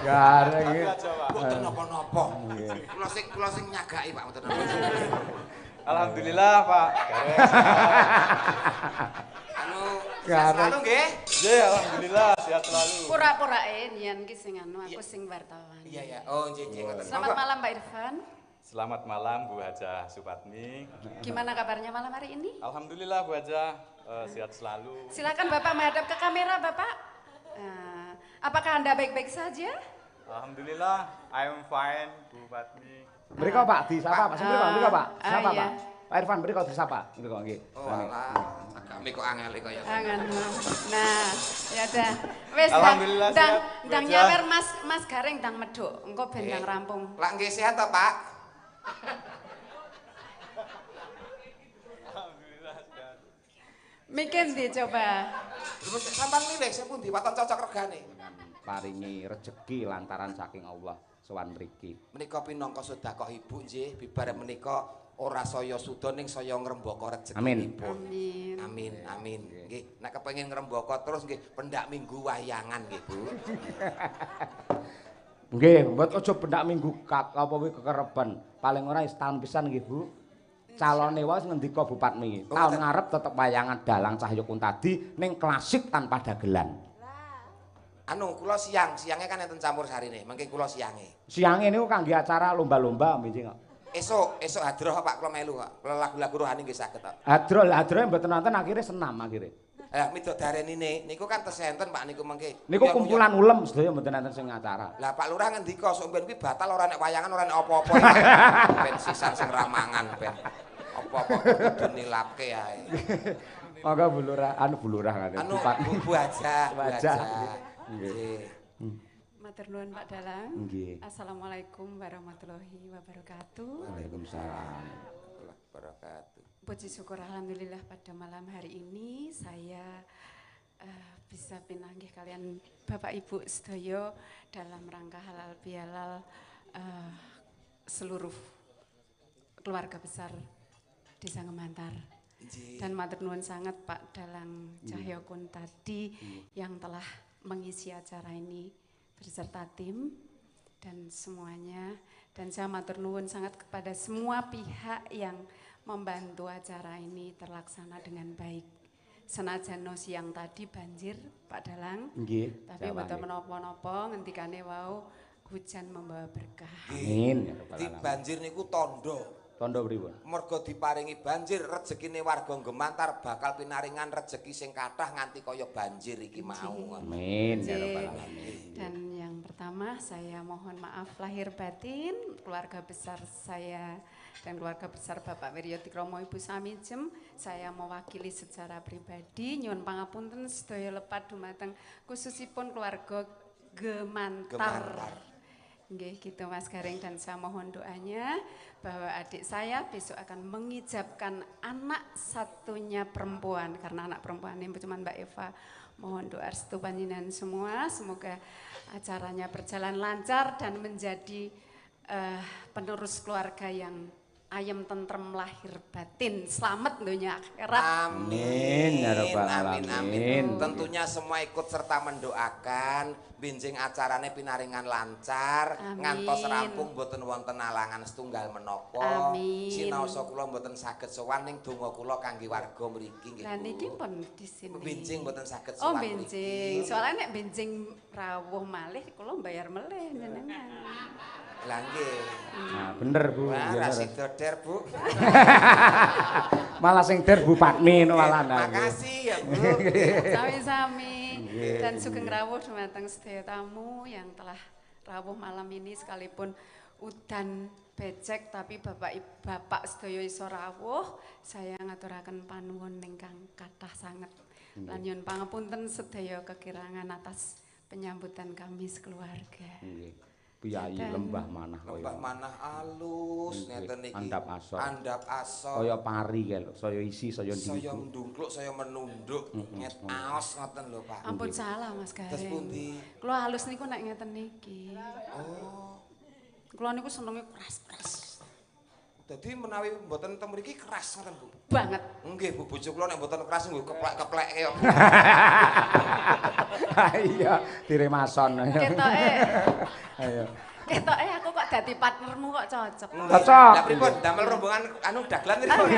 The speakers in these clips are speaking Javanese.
Gareng iki. Mboten napa-napa. Kula sing nyagaki Pak mboten napa. Alhamdulillah Pak. Gareng. Anu Gareng. selalu nggih. Nggih, alhamdulillah sehat selalu. Pura-purae nyen ki sing anu aku sing wartawan. Iya ya. Oh nggih ngoten. Selamat malam Pak Irfan. Selamat malam Bu Haja Supatmi. Gimana kabarnya malam hari ini? Alhamdulillah Bu Haja sehat selalu. Silakan Bapak menghadap ke kamera Bapak. Apakah Anda baik-baik saja? Alhamdulillah, I'm fine Bu Fatmi. Mriko Pak disapa Pak. Mriko Pak. Sapa iya. Pak. Pak Irfan mriko disapa. Mriko nggih. Oh alah. Agak kok angel kaya. Angan. Nah, ya dah. Wis Alhamdulillah ndang siap, ndang Bu Haja. nyawer Mas Gareng ndang medhuk. Engko ben ndang rampung. Lah nggih sehat to Pak? Alhamdulillah sehat. Mikir ndi coba? Terus sampean milih sing pundi waton cocok regane? Paringi rejeki lantaran saking Allah sowan mriki. Menika pinangka sedekah Ibu nggih, bibar menika ora saya suda ning saya ngrembaka rezekinipun. Amin. Amin, amin. Nggih, nek kepengin ngrembaka terus nggih pendak minggu wayangan nggih, Bu. Nggih, mbot aja pendak minggu apa kuwi kekereban. Paling ora setahun pisan nggih, Bu. Calone wae ngendika Bu Patmi. Tahun ngarep tetep wayangan Dalang Cahya Kuntadi ning klasik tanpa dagelan. Anu, kula siangnya kan enten campur sarine, mengke kula siange. Siange niku kangge acara lomba-lomba mbinjing kok. Esuk hadroh Pak kula melu kok. Kula lagu-lagu rohani nggih saged kok. Hadrol mboten nonton akhirnya senam akhirnya. Midodareni niku kan tesenten Pak niku mengke. Niku kumpulan ulem sedaya mboten nonton sing acara. Lah Pak Lurah ngendika sok ben kuwi batal ora nek wayangan ora nek apa-apa. Ben sisan sing ramangan ben. Apa-apa kudu nilapke ae. Monggo Bu Lurah, Bu Lurah ngaten. Anu Bu Haja, Bu Haja. Nggih. Matur nuwun Pak Dalang. Nggih. Assalamualaikum warahmatullahi wabarakatuh. Waalaikumsalam. Wabarakatuh. Puji syukur alhamdulillah pada malam hari ini saya bisa pinanggih kalian Bapak Ibu sedaya dalam rangka halal bihalal seluruh keluarga besar Desa Ngemantar. Dan matur nuwun sangat Pak Dalang Cahya Kuntadi yang telah mengisi acara ini beserta tim dan semuanya, dan saya matur nuwun sangat kepada semua pihak yang membantu acara ini terlaksana dengan baik. Senajan siang tadi banjir Pak Dalang, Nggih. tapi mboten menapa-napa ngendikane wau hujan membawa berkah. Amin. Di banjir niku tondo. Tondo pripun? Mergo diparingi banjir rezekine warga Gemantar bakal pinaringan rezeki sing kathah nganti kaya banjir iki mau. Amin ya rabbal alamin. Dan yang pertama saya mohon maaf lahir batin keluarga besar saya dan keluarga besar Bapak Wiryo Tikromo Ibu Samijem. Saya mewakili secara pribadi nyuwun pangapunten sedaya lepat dumateng khususipun keluarga Gemantar. Nggih gitu Mas Gareng, dan saya mohon doanya bahwa adik saya besok akan mengijabkan anak satunya perempuan, karena anak perempuan ini cuma Mbak Eva. Mohon doa restu panjenengan semua, semoga acaranya berjalan lancar dan menjadi penerus keluarga yang ayem tentrem lahir batin, selamat dunia akhirat. Amin ya rabbal amin, alamin. amin. Tentunya semua ikut serta mendoakan benjing acarane pinaringan lancar, Amin. ngantos rampung boten wonten alangan setunggal menapa. Amin. Sinaosa kula boten saged sowan ning donga kula kangge warga mriki nggih. Lah Bu. niki pun di sini. Benjing boten saged Oh sowan benjing, soalnya nek benjing rawuh malih kula bayar melih jenengan. Lah nggih. Nah, bener Bu. Wah, Bener. rasi doder Bu. Malah sing der Bu Patmi malah. Makasih ya Bu. Sami-sami. Dan sugeng rawuh dumateng sedaya tamu yang telah rawuh malam ini, sekalipun udan becek tapi bapak sedaya iso rawuh, saya ngaturaken panuwun ingkang kathah sanget. Lan nyuwun pangapunten sedaya kekirangan atas penyambutan kami sekeluarga. Nggih. Piyai lembah manah kaya. Lembah manah alus ngeten niki. Andap asor. Andap asor. Kaya pari kae lho, saya isi saya Saya ndungkluk. ndungkluk, saya menunduk, nyet aos ngoten lho Pak. Ampun salah Mas Terus Gareng. pundi? Kula halus niku nek ngeten niki. Oh, Kula niku senenge keras-keras. Dadi menawi mboten teng mriki keras ngoten Bu. Banget. Nggih Bu, bojo kula nek mboten keras nggo keplek-keplek kaya. Iya, diremason. Ketoke. Ayo. Ketoke aku kok dadi partnermu kok cocok. Cocok. Lah pripun damel rombongan anu dagelan pripun?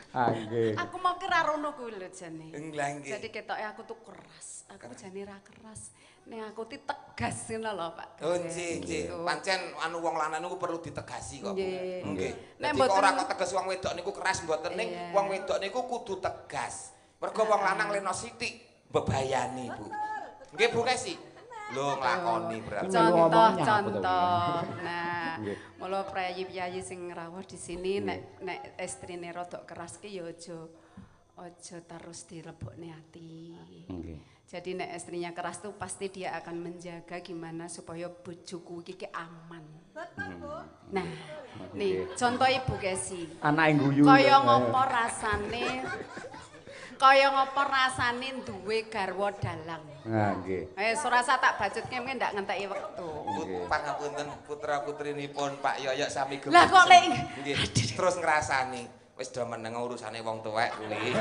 Ah nggih. Aku mau kira rono kuwi lho jane. Lah nggih. Jadi ketoke aku tuh keras. Aku jane ra keras. Ning aku ti tegas ngono lho, Pak. Oh nggih, nggih. Pancen anu wong lanang niku perlu ditegasi kok. Nggih. Nggih. Nek Nek mboten- ora kok tegas wong wedok niku keras mboten ning Iya. wong wedok niku kudu tegas. Mergo wong lanang leno sithik bebayani, Bu. Nggih Bu Kesi. Lho nglakoni berarti. Contoh. Nah, Nggih. mula prayi-prayi sing rawuh di sini nek istrine rodok keras ki ya aja terus dilebokne ati. Nggih. Jadi nek istrinya keras tuh pasti dia akan menjaga gimana supaya bojoku iki aman. Nah, nih contoh Ibu Kesi. Anake guyu. Kaya ngopo rasane duwe garwa dalang. Nah, nggih. Surasa tak bacutke mungkin ndak ngenteki wektu. Pangapunten putra-putrinipun Pak Yoyok sami gemuk. Lah kok lek nggih terus ngrasani wis do meneng urusane wong tuwek kuwi.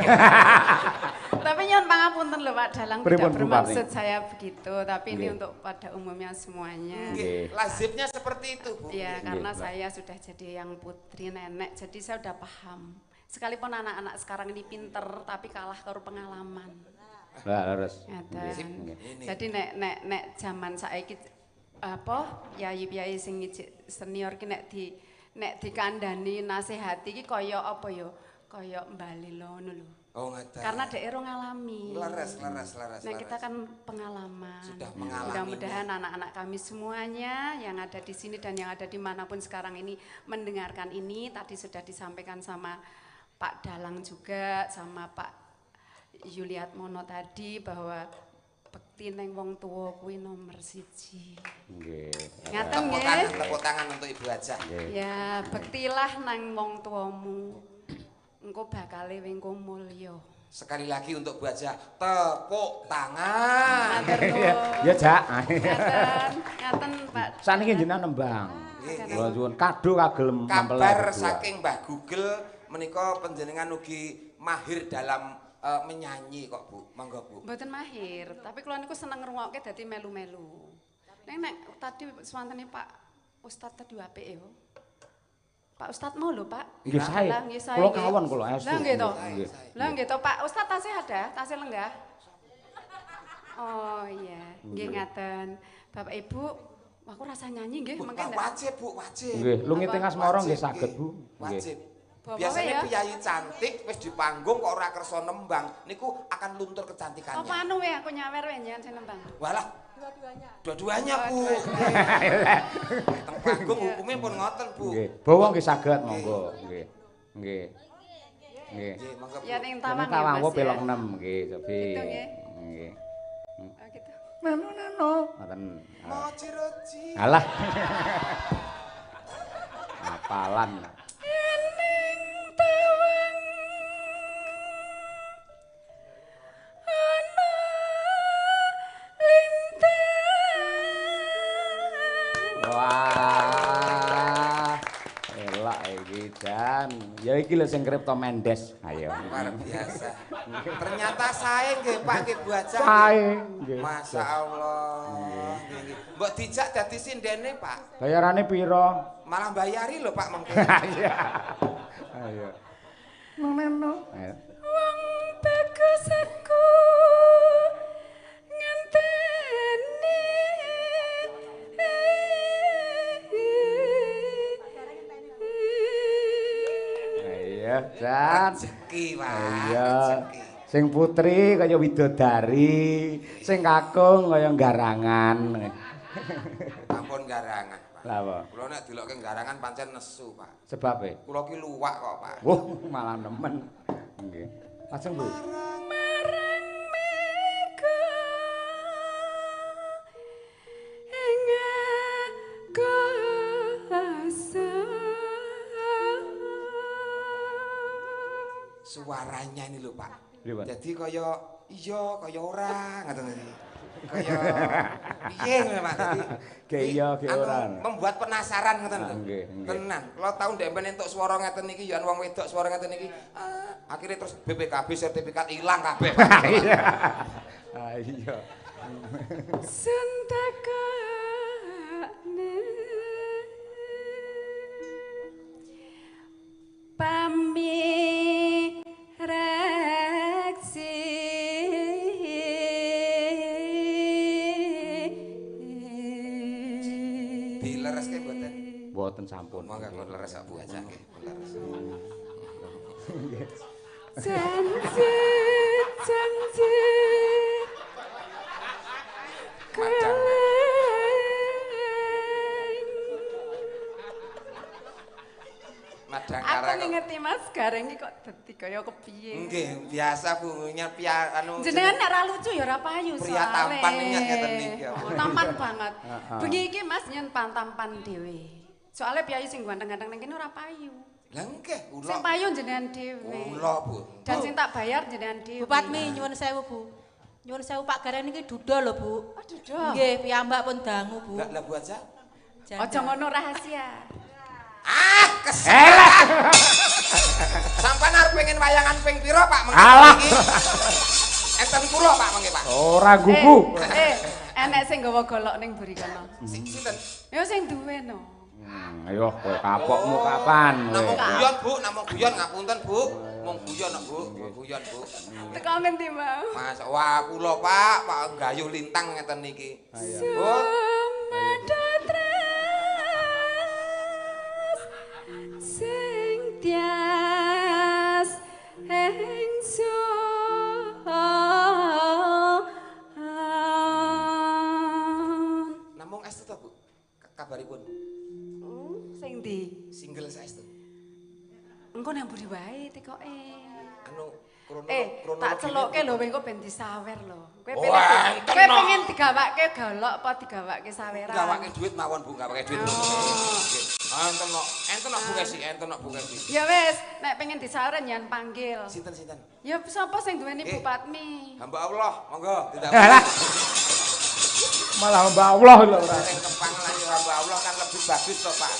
tapi nyon pangapunten lho Pak Dalang Pripun, tidak Bu bermaksud Pati? saya begitu, tapi ini Nggih. untuk pada umumnya semuanya. Nggih, lazimnya seperti itu, Bu. Ya, Nggih, karena Mbak. saya sudah jadi yang putri nenek, jadi saya sudah paham. Sekalipun anak-anak sekarang ini pinter, tapi kalah karo pengalaman. Lah leres. Ngaten. Ini. Jadi nek zaman saiki apa yayi-yayi sing ijik senior ki nek dikandani nasihati ki kaya apa ya? Kaya mbali ngono lho. Oh, ngaten. Karena daerah ngalami. leres. Nah, kita kan pengalaman. Sudah mengalaminya. Mudah-mudahan anak-anak kami semuanya yang ada di sini dan yang ada dimanapun sekarang ini mendengarkan ini. Tadi sudah disampaikan sama Pak Dalang juga, sama Pak Yuliat Mono tadi bahwa bekti neng wong tuwa kuwi nomor 1. Nggih. Ngaten Tepuk nggih. tangan, tepuk tangan untuk Ibu Haja. Ya, bektilah nang wong tuamu. Engko bakale wengko mulya. Sekali lagi untuk Bu Haja, tepuk tangan. Matur nuwun. Ya, Jak. Ngaten Pak. Saniki jenengan nembang. Nggih, nggih. Kula suwun kado kagem mempelai Kabar berdua. saking Mbah Google menika panjenengan ugi mahir dalam menyanyi kok Bu. Monggo Bu. Mboten mahir, tapi kula niku seneng ngrungokke dadi melu-melu. Nek tadi swantene Pak Ustadz tadi apik ya. Pak Ustadz mau lho, Pak. Nggih sae. Lah, nggih, sae, Kula nggih. kawon kula estu. Lah nggih to. Nggih. Lah nggih to, Pak Ustadz tasih ada, tasih lenggah. Oh iya, nggih ngaten. Bapak Ibu, aku rasa nyanyi nggih, Bu, mengke ndak. wajib Bu, wajib. Nggih, lungi tengah semara nggih Wajib, saged, Bu. Nggih. Wajib. Bapak Biasanya ya? piyayi cantik wis di panggung kok ora kersa nembang, niku akan luntur Apa kecantikannya. anu we aku nyawer we njen sing nembang. Walah, dua-duanya Bu. Teng panggung hukumnya pun ngoten Bu. Nggih. Bawa nggih saged monggo. Nggih. Nggih. Nggih. Nggih, monggo Bu. Ya ning Jeneng tawang ya tawang Mas. pelok Ya. 6 nggih, Sofi. Gitu, nggih. Nggih. Oh gitu. Nano. Ngoten. Moci-roci. Alah. Apalan. Wah. Elok iki Dan. Ya iki lho sing Kripto Mendes. Ayo. Luar biasa. Ternyata saya nggih Pak nggih Bu Haja. Sae. Nggih. Masya Allah. Nggih, nggih. Mbok dijak dadi sindene Pak. Bayarane piro? Malah bayari lho Pak mengke. Ayo. Ayo. Neno. Ayo. Wong bagus aku ngenteni. Ayo, Dan. Rezeki Pak. Iya. Rezeki. Sing putri kaya widodari, sing kakung kaya garangan. Ampun garangan Pak. Lah apa? Kula nek dilokke garangan pancen nesu Pak. Sebab e? Kula ki luwak kok Pak. Wah, malah nemen. Nggih. Lajeng, Bu. Marang mega ing kuasa. Suaranya ini lho Pak. Pripun? Jadi kaya iya kaya ora ngoten iki. kaya piye ngono Pak dadi. Ge iya ge ora. Membuat penasaran ngoten lho. Nggih, nggih. Tenan. Kula tau ndek men entuk swara ngeten iki ya wong wedok swara ngeten iki. Akhire terus BPKB sertifikat ilang kabeh. Iya. Ah iya. Sentakane pamireksi dilereske mboten? Mboten sampun. Monggo kula leres Bu aja nggih, leres. janji janji Madang. Madang Aku karang. ngerti Mas Gareng iki kok dadi kaya kepiye. Nggih, biasa Bu nyepia anu Jenengan nek ra lucu ya ora payu soalé. Pria tampan nyat ngeten niki. Oh, tampan banget. Bengi iki Mas nyen tampan dhewe. Soalnya piyayi sing ganteng-ganteng ning kene ora payu. Lah nggih, Sing kula. payu jenengan dhewe. Kula Bu. Dan sing tak bayar jenengan dhewe. Bu Patmi nyuwun sewu Bu. Nyuwun sewu Pak Gareng niki duda lho Bu. Oh, duda. Nggih, piyambak pun dangu Bu. Lah Bu aja. Aja ngono rahasia. Kesel. Sampeyan arep pengen wayangan ping pira Pak mengki Alah. iki? Enten kula Pak mengki Pak. Ora gugu. Enek sing nggawa golok ning buri kono. Sinten? Ya sing duwe no. Ayo kowe kapokmu kapan Namung kowe? guyon Bu, namung guyon ngapunten Bu. Mung guyon kok Bu, guyon Bu. Teko ngendi mau? Mas, wah kula Pak, Pak gayuh lintang ngeten niki. Bu, Sing tias engsun. namung estu to Bu? Kabaripun Sing ndi? single saestu. Engko nang buri wae tekoke. Anu Tak celokke lho engko ben disawer lho. Kowe Wah, enten kowe no. pengen digawake golok apa digawake saweran? gawake duit mawon Bu, gawake duit. Nggih. Enten no Bu Kesi, enten no Bu Kesi. Ya wis, nek pengen disawer nyan panggil. Sinten? Ya sapa sing duweni Bu Eh. Patmi? Hamba Allah, monggo tidak. Alah. Malah Mbak Allah lho ora. Dereng tepang lah ya hamba Allah kan lebih bagus to Pak.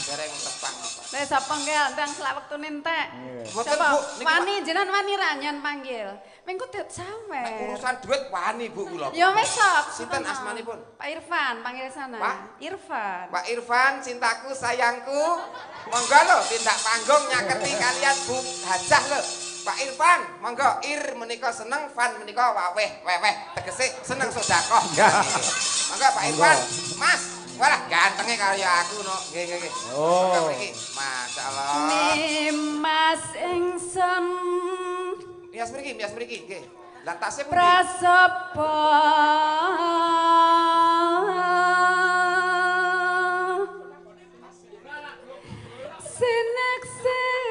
Dereng tepang Pak. Nek sapa nggih ndang selak wektune entek. Mboten Sapa? Bu, niki Wani jenengan wani ra nyan panggil. Mengko dit Nek sawer. urusan duit wani Bu kula. Ya wis sok. Sinten asmanipun? Pak Irfan, panggil sana. Pak? Irfan. Pak Irfan, cintaku, sayangku. Monggo lho tindak panggung nyaketi kalian Bu Hajah lho. Pak Irfan, monggo Ir menika seneng, Fan menika waweh, tegese seneng sedekah. Monggo Pak Irfan, Mas. Walah gantenge kaya aku no. Nggih. Oh. Monggo mriki. Masyaallah. Nimas ingsun Mias mriki, nggih. Lah tasih pundi? prasopo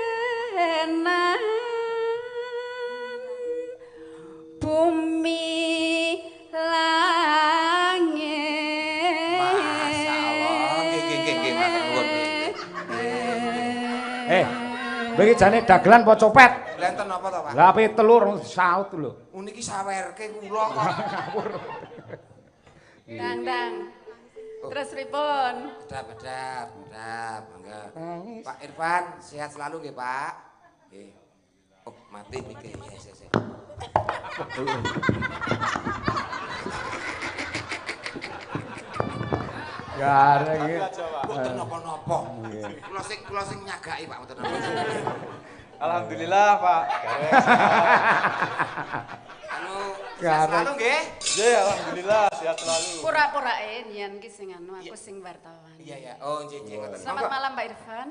sinaksenan bumi langit. Masyaallah. Nggih, matur nuwun nggih. Kowe jane dagelan apa copet? Lah enten napa to, Pak? Lah ape telur saut lho. Niki sawerke kula kok. Dang. Terus pripun? Bedap, monggo. Pak Irfan, sehat selalu nggih, Pak. Nggih. Oh, mati niki. Yes. Gareng iki. Mboten napa-napa. Kula sing nyagaki, Pak, mboten napa. Alhamdulillah Pak Gareng. Anu, sehat Gareng. selalu nggih. Nggih, alhamdulillah sehat selalu. Pura-purae nyen ki sing anu aku sing wartawan. Iya. Oh, nggih, ngoten. Selamat malam Pak Irfan.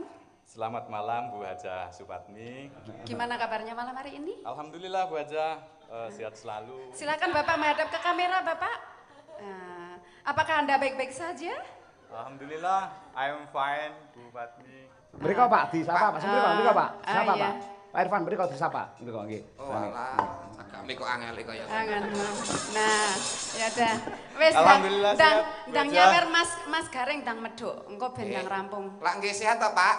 Selamat malam Bu Haja Supatmi. Gimana kabarnya malam hari ini? Alhamdulillah Bu Haja sehat selalu. Silakan Bapak menghadap ke kamera Bapak. Apakah Anda baik-baik saja? Alhamdulillah I am fine Bu Patmi. Mriko Pak disapa Pak. Mriko Pak. Siapa iya. Pak? Pak Irfan mriko disapa. Mriko nggih. Oh, alah. Agame kok angel kaya. Angan. Nah, ya dah. Wis Alhamdulillah ndang siap, ndang Bu Haja. nyawer Mas Gareng ndang medhuk. Engko ben ndang rampung. Lah nggih sehat to, Pak?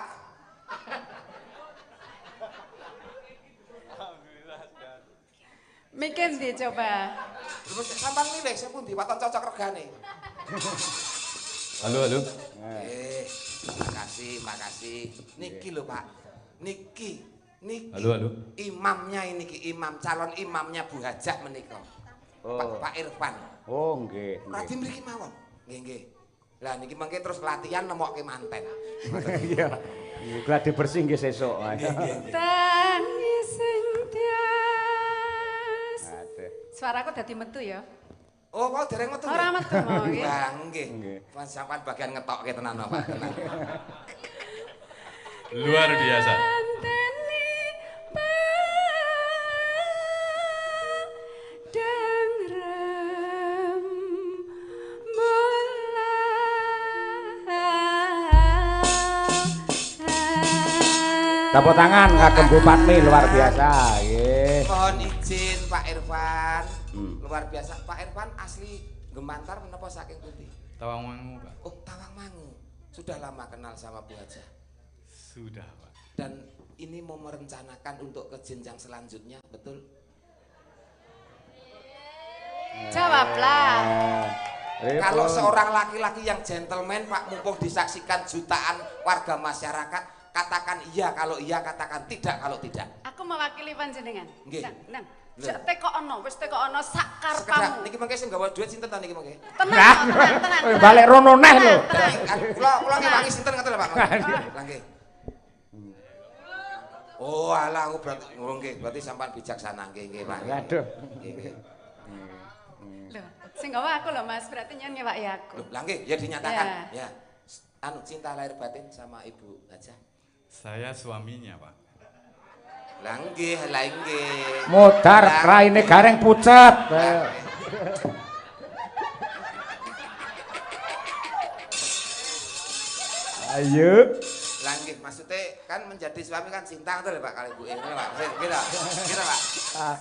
Alhamdulillah sehat. Mikir ndi coba. Terus sampean milih sing pundi waton cocok regane. Halo, halo. Makasih. Niki lho, Pak. Niki. Halo, halo. Imamnya ini imam, calon imamnya Bu Hajah menika. Pak Irfan. Oh, nggih. Radi mriki mawon. Nggih. Lah niki mengke terus latihan nemokke manten. Iya. Gladi bersih nggih sesuk. Tangi sing tias. Aduh. Suaraku dadi metu ya. Oh, kok dereng metu. Ora metu mau nggih. Lah nggih. Sampeyan bagian ngetokke tenan Pak. Tenan. Luar biasa. Tepuk tangan kagem Bu Patmi luar biasa. Nggih. Mohon izin Pak Irfan. Luar biasa. Pak Irfan asli Gemantar menapa saking pundi? Tawangmangu, Pak. Oh, Tawangmangu. Sudah lama kenal sama Bu Hajah. Sudah, Pak. Dan ini mau merencanakan untuk ke jenjang selanjutnya, betul? Jawablah. Kalau seorang laki-laki yang gentleman, Pak, mumpung disaksikan jutaan warga masyarakat, katakan iya, kalau iya katakan tidak, kalau tidak. Aku mewakili panjenengan. Nggih. Nang. Tekono, wis tekono sak karepmu. Niki mengke sing gawa duit sinten ta niki mengke? Tenang. Balik rono neh lho. Kula ngewangi sinten ngoten lho, Pak. Lah nggih. Oh, alah aku berarti sampean bijaksana nggih, Pak. Aduh. Nggih. Lho, sing gawa aku lho Mas, berarti nyen ngewaki aku. Loh, lah nggih, ya dinyatakan. Ya. Anu cinta lahir batin sama Ibu Hajah. Saya suaminya, Pak. Lah nggih. Modar raine gareng pucet. Ayo. Lah nggih, maksudnya kan menjadi suami kan cinta tuh lho Pak kali Bu. Ngene Pak. Kira Pak.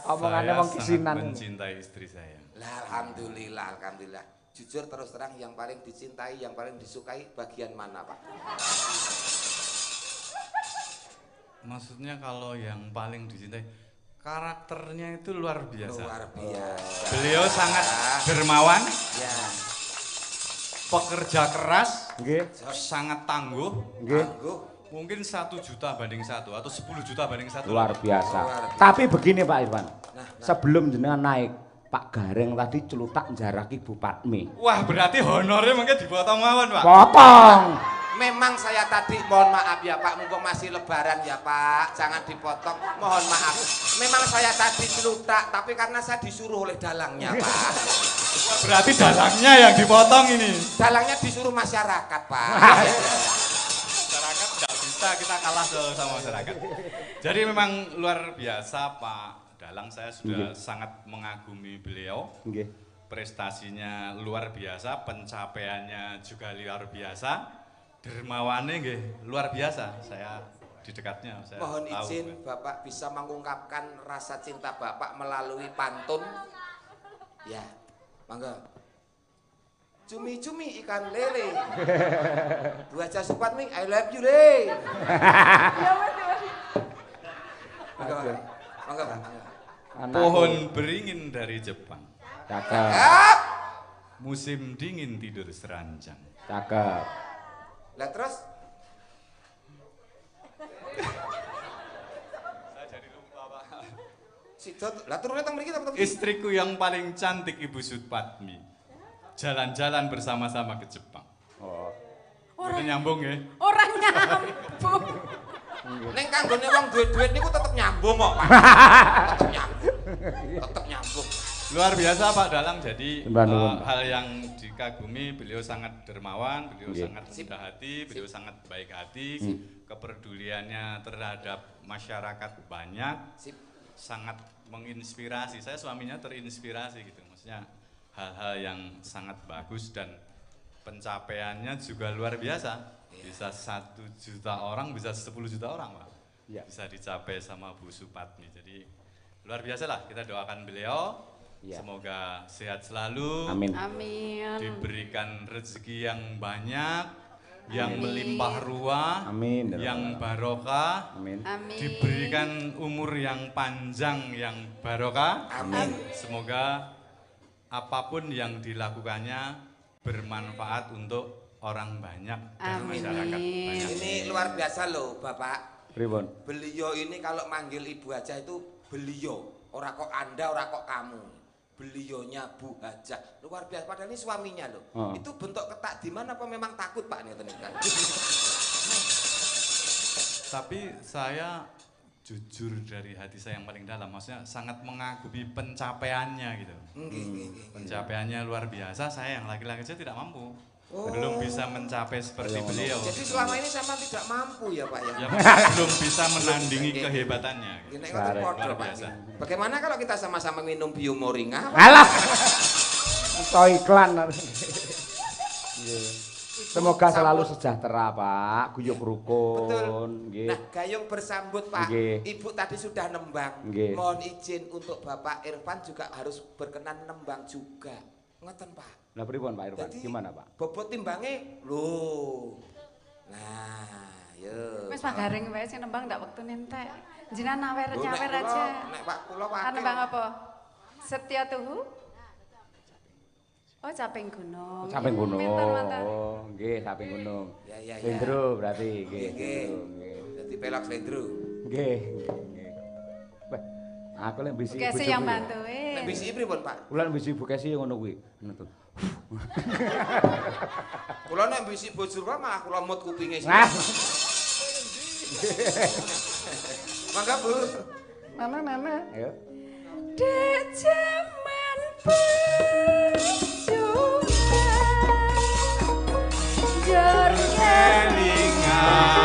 Omongane wong kisinan. Saya sangat mencintai istri saya. Lah alhamdulillah. Jujur terus terang yang paling dicintai, yang paling disukai bagian mana, Pak? Maksudnya kalau yang paling dicintai, karakternya itu luar biasa. Luar biasa. Beliau sangat dermawan, Ya. pekerja keras, Nggih. sangat tangguh. Nggih. Tangguh. Mungkin 1 juta banding 1 atau 10 juta banding 1. Luar biasa. Luar biasa. Tapi begini Pak Irfan. Nah. Sebelum jenengan naik, Pak Gareng tadi celutak jaraki Bu Patmi. Wah, berarti honornya mungkin dipotong mawon, Pak. Potong. Memang saya tadi mohon maaf ya Pak, mumpung masih lebaran ya Pak, jangan dipotong, mohon maaf. Memang saya tadi celutak, tapi karena saya disuruh oleh dalangnya Pak. Berarti dalangnya yang dipotong ini. Dalangnya disuruh masyarakat Pak. Masyarakat tidak bisa, kita kalah sama masyarakat. Jadi memang luar biasa Pak Dalang, saya sudah sangat mengagumi beliau. Nggih. Prestasinya luar biasa, pencapaiannya juga luar biasa. Dermawannya nggih luar biasa. Saya di dekatnya saya Mohon tahu, izin Pak. Bapak bisa mengungkapkan rasa cinta Bapak melalui pantun. Ya, mangga. Cumi-cumi ikan lele. Bu Hajah Supatmi, I love you le. Mangga, Pak. Pohon beringin dari Jepang, Cakep. Cakep. musim dingin tidur seranjang. Cakep. Lah terus Saya jadi lupa, Pak. lah turunnya teng mriki apa Istriku yang paling cantik Ibu Supatmi, jalan-jalan bersama-sama ke Jepang. Oh. Udah nyambung ya? Orang nyambung. Ning kanggone wong duwe-duwit niku tetep nyambung kok, Pak. Tetep nyambung. Luar biasa Pak Dalang, jadi Sembah hal yang dikagumi, beliau sangat dermawan, beliau Nggih. sangat rendah hati, beliau sangat baik hati, kepeduliannya terhadap masyarakat banyak, Sip. sangat menginspirasi. Saya suaminya terinspirasi gitu, maksudnya hal-hal yang sangat bagus dan pencapaiannya juga luar biasa. Bisa 1 juta orang, bisa 10 juta orang Pak. Iya. Bisa dicapai sama Bu Supatmi. Jadi luar biasa lah, kita doakan beliau. Iya. Semoga sehat selalu, Amin. Amin. diberikan rezeki yang banyak, yang melimpah ruah, Amin. yang barokah, Amin. Amin. diberikan umur yang panjang yang barokah. Amin. Semoga apapun yang dilakukannya bermanfaat untuk orang banyak dan Amin. masyarakat banyak. Ini luar biasa loh Bapak. Pripun? Beliau ini kalau manggil Ibu Hajah itu beliau, ora kok Anda, ora kok kamu. Beliaunya Bu Hajah, luar biasa. Padahal ini suaminya loh. Oh. Itu bentuk ketak di mana apa memang takut Pak nih kan? Tapi saya jujur dari hati saya yang paling dalam, maksudnya sangat mengagumi pencapaiannya gitu. Pencapaiannya luar biasa. Saya yang laki-laki saya tidak mampu. Belum bisa mencapai seperti beliau. Jadi selama ini sama tidak mampu ya Pak ya? Ya, belum bisa menandingi kehebatannya. Ini kan podo, Luar Pak. biasa. Bagaimana kalau kita sama-sama minum biomoringa? Alah. Untuk iklan. Semoga selalu sejahtera, Pak. Guyub rukun. Betul. Nggih. Nah, gayung bersambut Pak. Nggih. Ibu tadi sudah nembang. Nggih. Mohon izin untuk Bapak Irfan juga harus berkenan nembang juga. Ngoten Pak. Lah pripun Pak Irfan? Jadi, Gimana, Pak? Bobot timbangnya loh. Nah, yo. Wis Pak Garing wae sing nembang ndak wektu entek. Jenengan Loh, nyawer nek aja. Nek Pak kula Kan wakil. nembang apa? Setia Tuhu? Oh, Caping Gunung. Saping Ya, gunung. mantan-mantan. Oh, nggih, saping gunung. Ya, ya, ya. Slendro berarti nggih. Nggih. Nggih. Jadi pelok slendro. Nggih. Nggih. Wah, aku lek bisi Oke, sih yang bantu. Nek bisi pripun Pak? Kula bisi Bu Kesi ngono kuwi. Ngono to. Kula nek bisi bojur malah kula mut kupinge sih. Nah, Mangga Bu. mana. Ayo. Dek jaman perjuangan jor kelingan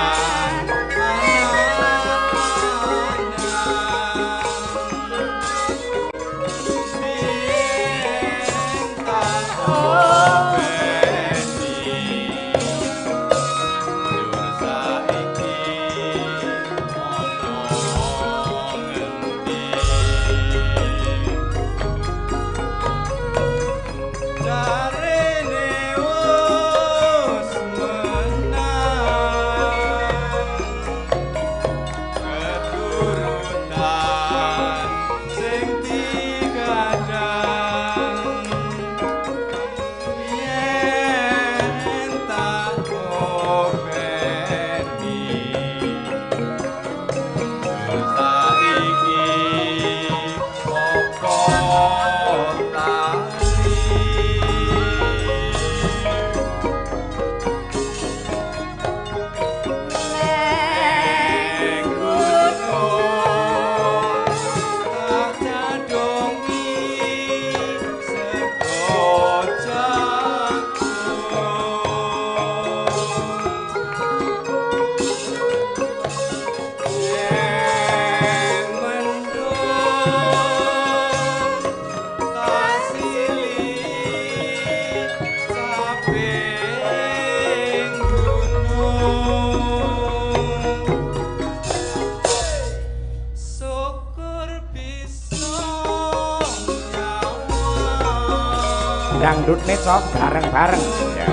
Dangdut sok bareng-bareng. Ya.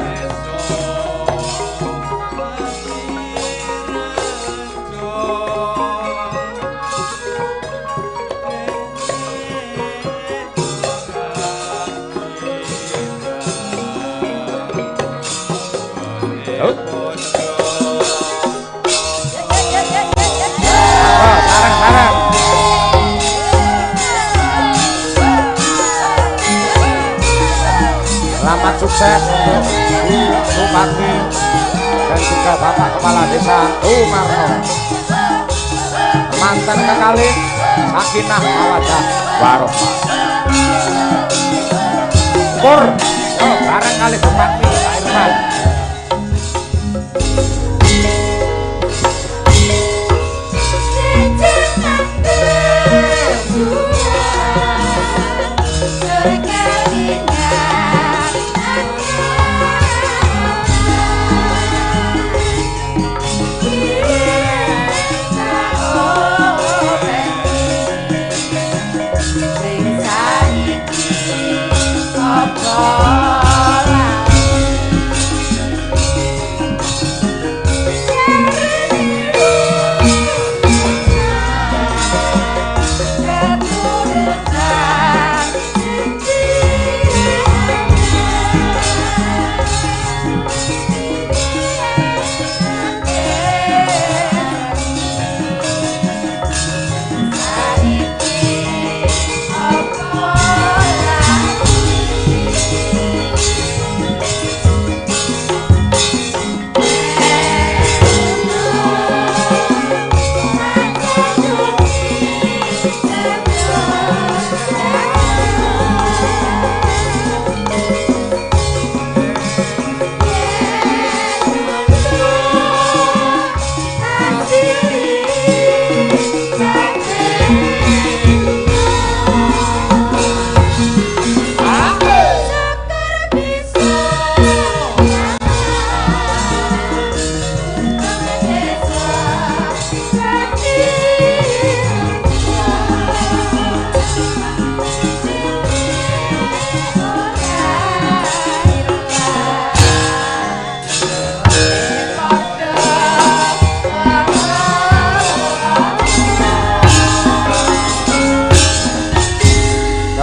Oh, bareng-bareng. Selamat sukses untuk Bu Bupati dan juga Bapak Kepala Desa Umarno. Mantan kekalih sakinah mawaddah warohmah. Pur, yo bareng kali Bupati Pak Irfan.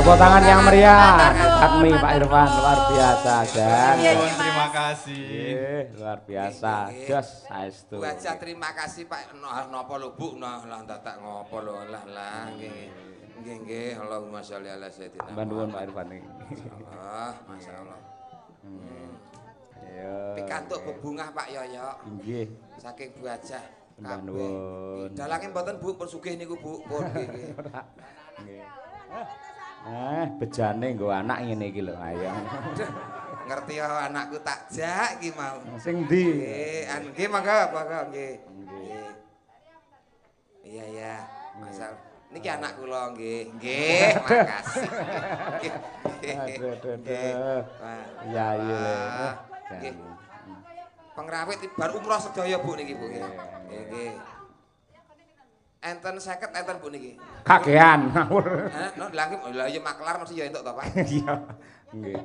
Tepuk tangan yang meriah. Admi Pak Irfan luar biasa dan. Terima kasih. Luar biasa. Jos saestu. Bu Haja terima kasih Pak. Napa lho Bu? Nah lah dadak ngopo lho lah nggih. Nggih, Allahumma sholli ala sayyidina. Bantuan Pak Irfan iki. Masyaallah. Ayo. Pikantuk bebungah Pak Yoyo. Nggih. Saking Bu Haja. Bantuan. Dalange mboten Bu, pun sugih niku Bu. Pun nggih. Bejane nggo anak ngene iki lho, ayo. Ngerti ya anakku tak jak iki mau. Sing ndi? Nggih mangga nggih. Iya ya, masal. Niki anak kula nggih. Nggih, makasih. Aduh. Iya iya. Nggih. Pengrawit bar umroh sedaya Bu niki Bu. Nggih. Enten 50 enten Bu niki. Kakean ngawur. Lah iya maklar mesti ya entuk to Pak. Iya. Nggih.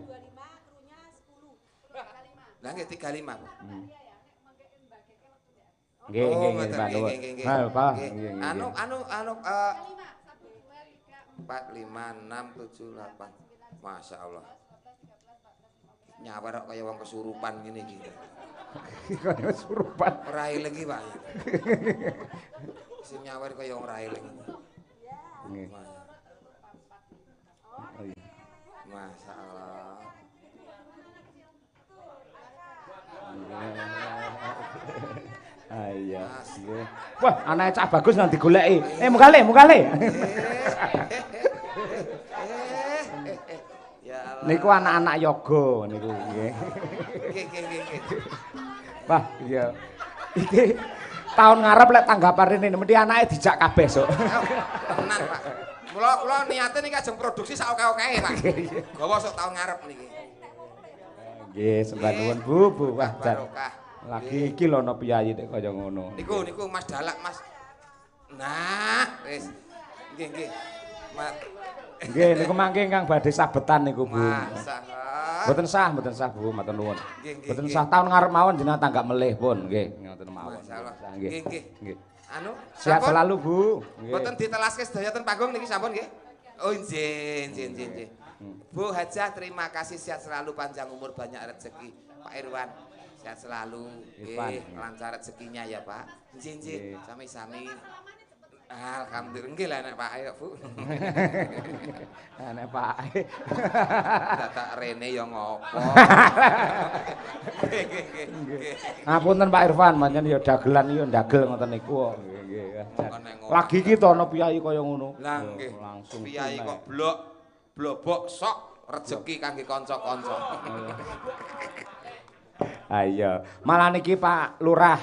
Lah nggih 35 Bu. Nggih, nggih. Hal, Pak. Anu 4, 5, 6, 7, 8. Masya Allah. Nyawer kok kaya wong kesurupan ngene iki. Kaya kesurupan. Ora eling iki, Pak. Sing nyawer kaya wong ora eling. Nggih. Masya Allah. Iya. Wah, anake cak bagus nang digoleki. Mungkale. Ya Allah. Niku anak-anak yoga niku nggih. Nggih. Wah, iya. Iki tahun ngarep lek tanggapan rene mesti anake dijak kabeh sok. Tenan, Pak. Kula niate niki ajeng produksi sak oke-okehe, Pak. Gawa sok tahun ngarep niki. Nggih, sembah nuwun Bu. Wah, barokah. lagi iki lho ana piyayi nek kaya ngono. Niku Mas Dalak, Mas. Nah, wis. Nggih. Nggih, niku mangke ingkang badhe sabetan niku, Bu. Masalah. Mboten sah Bu, matur nuwun. Mboten Nggih. sah tahun ngarep mawon jenengan tanggap melih pun, nggih, ngoten mawon. Masalah. Nggih. Anu, Sehat selalu, Bu. Nggih. Mboten ditelaske sedaya ten panggung niki sampun nggih. Oh, nggih. Bu Hajah terima kasih sehat selalu panjang umur banyak rezeki. Pak Irwan sehat selalu. Lancar rezekinya ya, Pak. Nggih. Sami-sami. Alhamdulillah nggih lah nek Pak ayo, Bu. Nek Pak. Dadak rene ya ngopo. Nggih. Ngapunten Pak Irfan, pancen ya dagelan ya ndagel ngoten niku kok. Nggih. Lagi iki to ana piyayi kaya ngono. Lah nggih. Langsung piyayi kok blobok sok rezeki kangge kanca-kanca. Iya. Malah niki Pak Lurah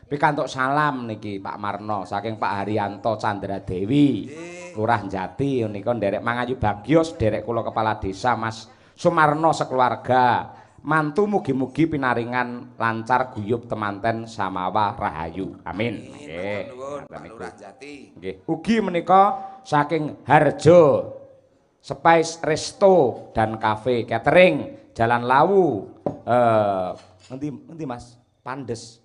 pikantuk salam niki Pak Marno saking Pak Haryanto Chandra Dewi. Lurah Jati nika nderek Mangayu Bagyos derek kula kepala desa Mas Sumarno sekeluarga. Mantu mugi-mugi pinaringan lancar guyub temanten samawa rahayu. Amin. Nggih. Pak Lurah Jati. Nggih. Ugi menika saking Harjo Spice Resto dan Cafe Catering Jalan Lawu ngendi Mas? Pandes.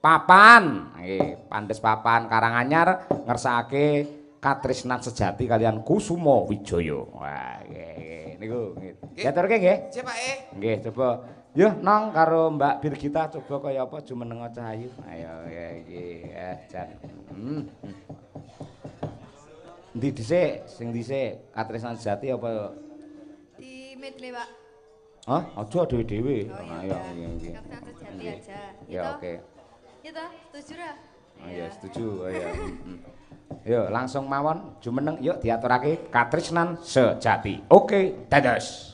Papan. Nggih, Pandes Papan Karanganyar ngersakake katresnan sejati kalian Kusumo Wijoyo. Wah, nggih niku nggih. Diaturke nggih. Nggih, Pak. Nggih, coba yo nong karo Mbak Birgita coba kaya apa jumeneng Cahayu. Ayo nggih, jan. Ndi dhisik, sing dhisik katresnan sejati apa di medley, Pak. Hah? Aja dhewe-dhewe. Ayo nggih. Katresnan sejati aja. Ya oke. Ya toh, setuju ra? Oh ya, setuju. Oh ya. Yo langsung mawon jumeneng yuk diaturake katresnan sejati. Oke, dados.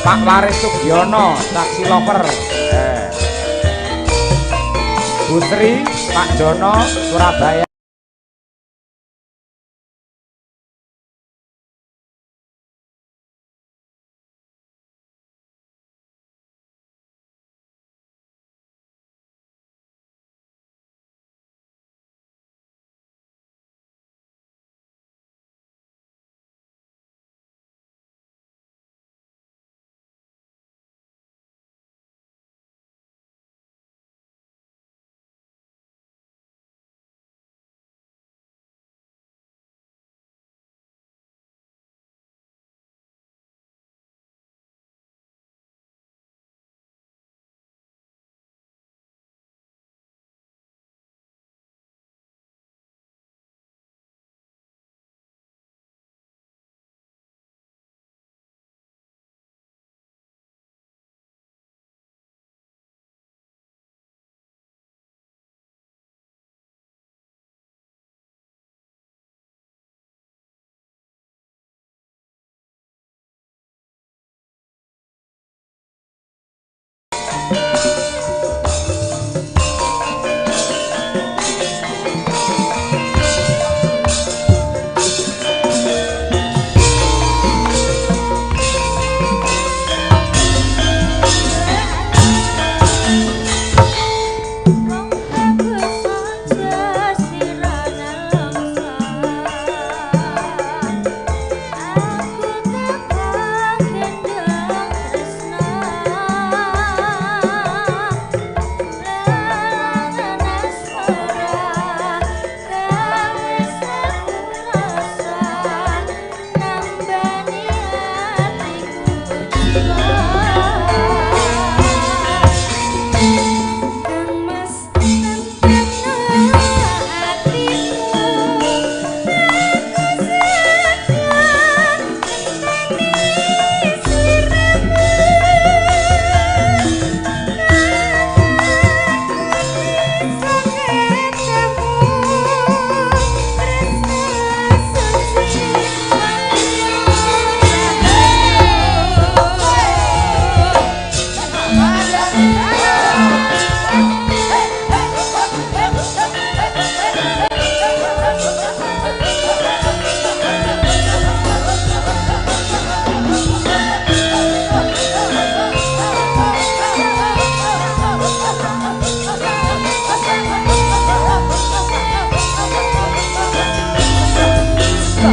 Pak Waris Sugiono, saksi lover. Bu Sri, Pak Jono, Surabaya.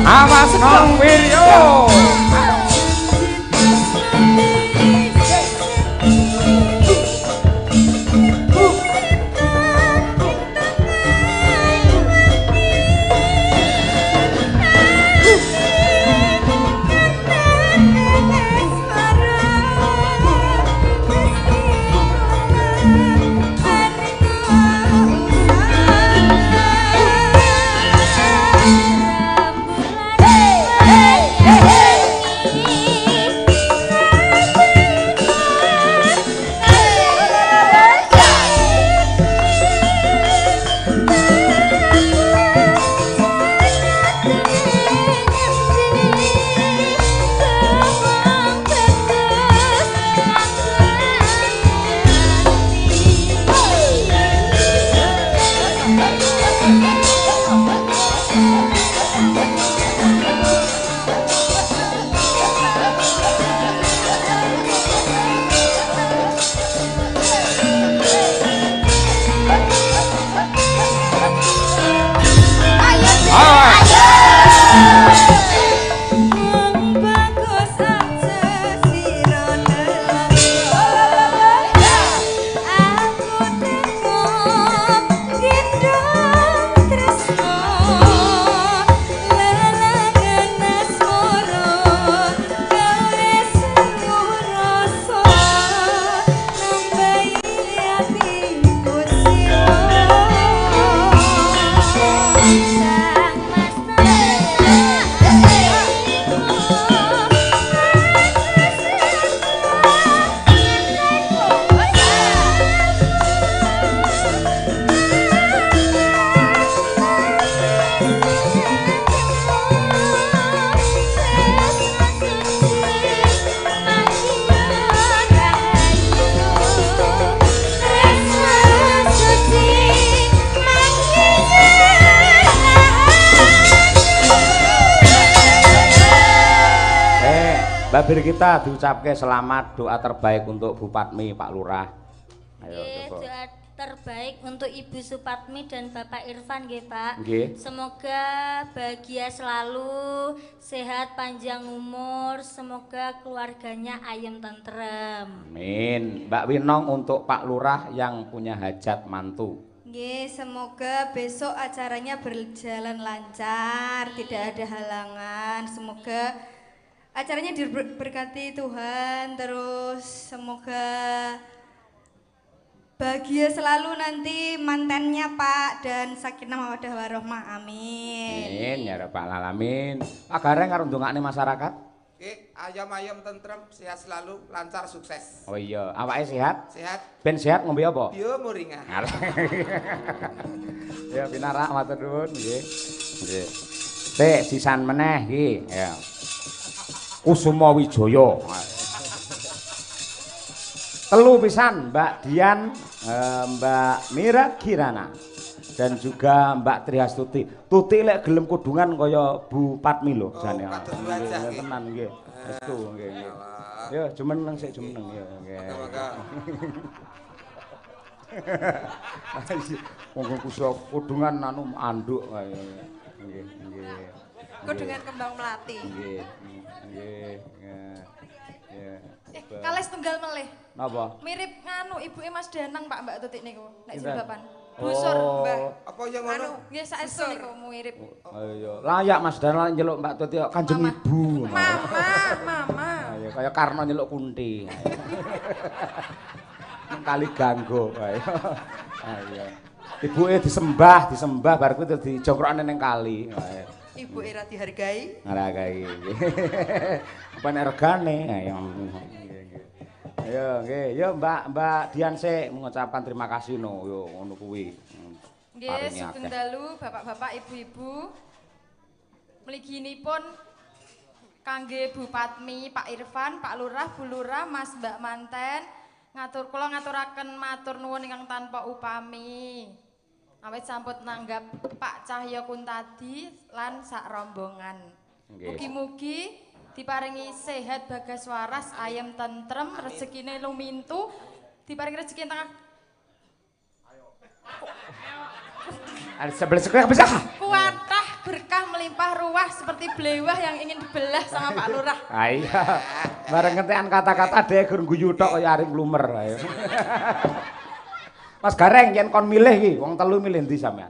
Awas Nong Wiryo. Babir kita diucapke selamat doa terbaik untuk Bu Patmi, Pak Lurah. Ayo coba. Doa terbaik untuk Ibu Supatmi dan Bapak Irfan nggih, Pak. Nggih. Semoga bahagia selalu, sehat panjang umur, semoga keluarganya ayem tentrem. Amin. Mbak Winong untuk Pak Lurah yang punya hajat mantu. Nggih, semoga besok acaranya berjalan lancar, tidak ada halangan. Semoga acaranya diberkati Tuhan, terus semoga bahagia selalu nanti mantannya Pak dan sakinah mawaddah warahmah. Amin. Amin ya rabbal alamin. Pak Gareng karo ndongakne masyarakat. Nggih, ayam-ayam tentrem, sehat selalu, lancar sukses. Oh iya, awake sehat? Sehat. Ben sehat ngombe apa? Bio muringah. Ya pinarak matur nuwun nggih. Nggih. Teh sisan meneh iki, ya. Kusuma Wijaya. Telu pisan Mbak Dian, Mbak Mira Kirana dan juga Mbak Triastuti. Tuti lek gelem kudungan kaya Bu Patmi lho jane. Nggih, tenan nggih. Estu nggih. Ya jumeneng sik jumeneng ya nggih. Wong kudungan anu anduk kae. Nggih, nggih. Kudungan kembang melati. Nggih. Nggih. Ya. Kalih setunggal melih. Napa? Mirip nganu ibuke Mas Danang Pak Mbak Tutik niku. Nek Sinten? Jilbaban. Busur, Mbah. Apa yang ngono? Anu, nggih saestu niku mirip. Ayo, layak Mas Danang nyeluk Mbak Tuti kok Kanjeng Ibu. Mama. Ayo kaya Karno nyeluk Kunti. Kali ganggo ayo. Ayo. Ibuke disembah bar kuwi dijongkrokane ning kali. Ayo. Ibu era dihargai. Ngaragahi. Apa nek regane? Ayo. Ayo nggih, yo Mbak Dian sik mengucapkan terima kasih no yo ngono kuwi. Nggih, sugeng dalu Bapak-bapak, Ibu-ibu. Mliginipun kangge Bu Patmi, Pak Irfan, Pak Lurah, Bu Lurah, Mas Mbak Manten, kula ngaturaken matur nuwun ingkang tanpa upami. Awit sampun nanggap Pak Cahya Kuntadi lan sak rombongan. Mugi-mugi diparingi sehat bagas waras, ayem tentrem, rezekine lumintu, diparingi rezeki tengah. Ada sebelah sekolah besar. Kuatah berkah melimpah. melimpah ruah seperti belewah yang ingin dibelah sama Pak Lurah. Ah iya. Bareng ngentekan kata-kata dhek gur guyu tok kaya arep nglumer ayo. Mas Gareng yen kon milih iki, wong telu milih ndi sampean?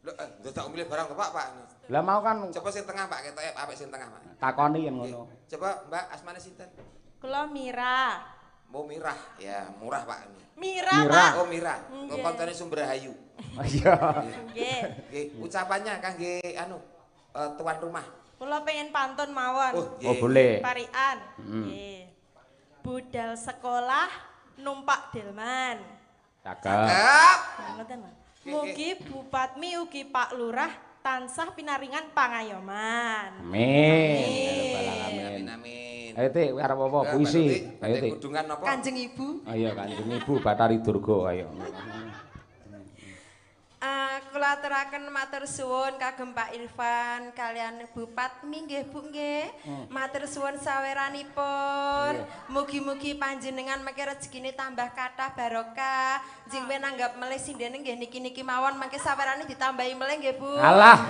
Lho, ndak milih barang Pak, Pak. Lah mau kan Coba sing tengah Pak, ketoke apik sing tengah Pak. takoni yen ngono. Coba Mbak asmane sinten? Kula Mira. Mau mirah, ya murah Pak. Mira, Mira. Pak. Oh Mira, kok kontene Sumber Rahayu. Iya. Nggih. Nggih, ucapannya kangge anu tuan rumah. Kula pengen pantun mawon. Oh, Oh boleh. Parian. Nggih. Budal sekolah numpak delman. Cakep. Cakep. Ngoten, Mas. Mugi Bupatmi ugi Pak Lurah tansah pinaringan pangayoman. Amin. Amin amin. Ayo Tik, arep apa puisi? Ayo Tik. Kudungan apa? Kanjeng Ibu. Ayo Kanjeng Ibu Bathari Durga ayo. Kula aturaken matur suwun kagem Pak Irfan kalian Bupatmi nggih Bu nggih. Matur suwun saweranipun. Mugi-mugi panjenengan mengke rezekine tambah kathah barokah. Jing nanggap melih sindene nggih niki-niki mawon mengke sawerane ditambahi melih nggih Bu. Alah.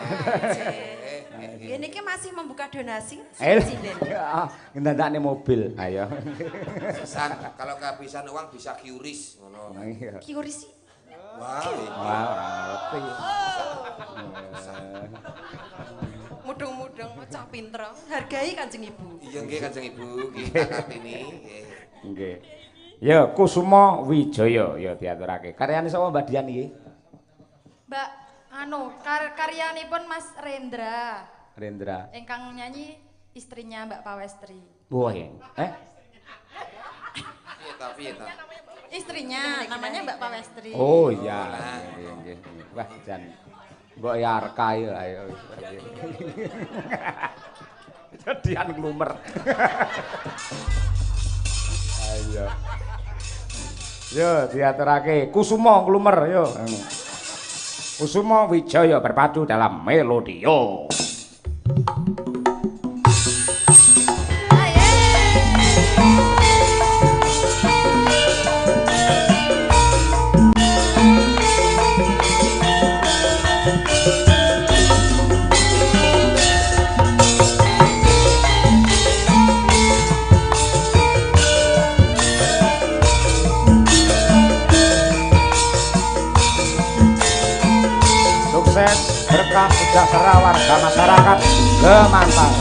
Nggih niki masih membuka donasi Sinden. Ngendandakne mobil. Ayo. Sisan, kalau kehabisan uang bisa kiuris ngono. Iya. Kiurisi. Wah. Wah, ora ngerti. Mudeng-mudeng cah pinter. Hargai Kanjeng Ibu. Iya nggih Kanjeng Ibu, kita Kartini. Nggih. Ya Kusuma Wijaya ya diaturake. Karyane sapa Mbak Dian iki? Mbak anu karyanipun Mas Rendra. Rendra. Ingkang nyanyi istrinya Mbak Pawestri. Wah ya. Piye ta piye ta? Istrinya namanya Mbak Pawestri. Oh iya. Nggih. Wah jan. Mbok ya arka ya ayo. Jadian nglumer. Ayo. Yo diaturake Kusuma nglumer yo. Kusuma Wijaya berpadu dalam Melodio. Berkah sejahtera warga masyarakat Kemantan.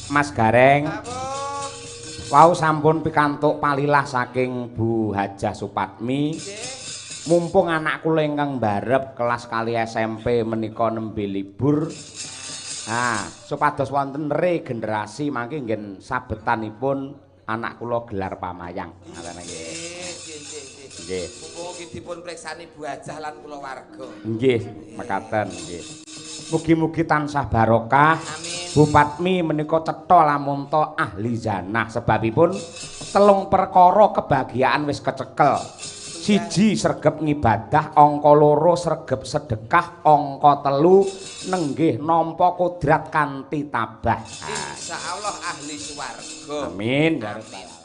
Mas Gareng. Sampun. Wau sampun pikantuk palilah saking Bu Hajah Supatmi. Mumpung anak kula ingkang mbarep kelas kali SMP menika nembe libur. Nah, supados wonten regenerasi mangke nggih sabetanipun anak kula gelar pamayang. Ngaten nggih. Nggih. Mumpung dipun priksani Bu Hajah lan kula warga. Nggih, mekaten nggih. Mugi-mugi tansah barokah. Amin. Bu Patmi menika cetha lamun to ahli zanah sebabipun telung perkara kebahagiaan wis kecekel. Siji sregep ngibadah, angka loro sregep sedekah, angka telu nenggih nampa kodrat kanthi tabah. Insyaallah ahli swarga. Amin. Amin.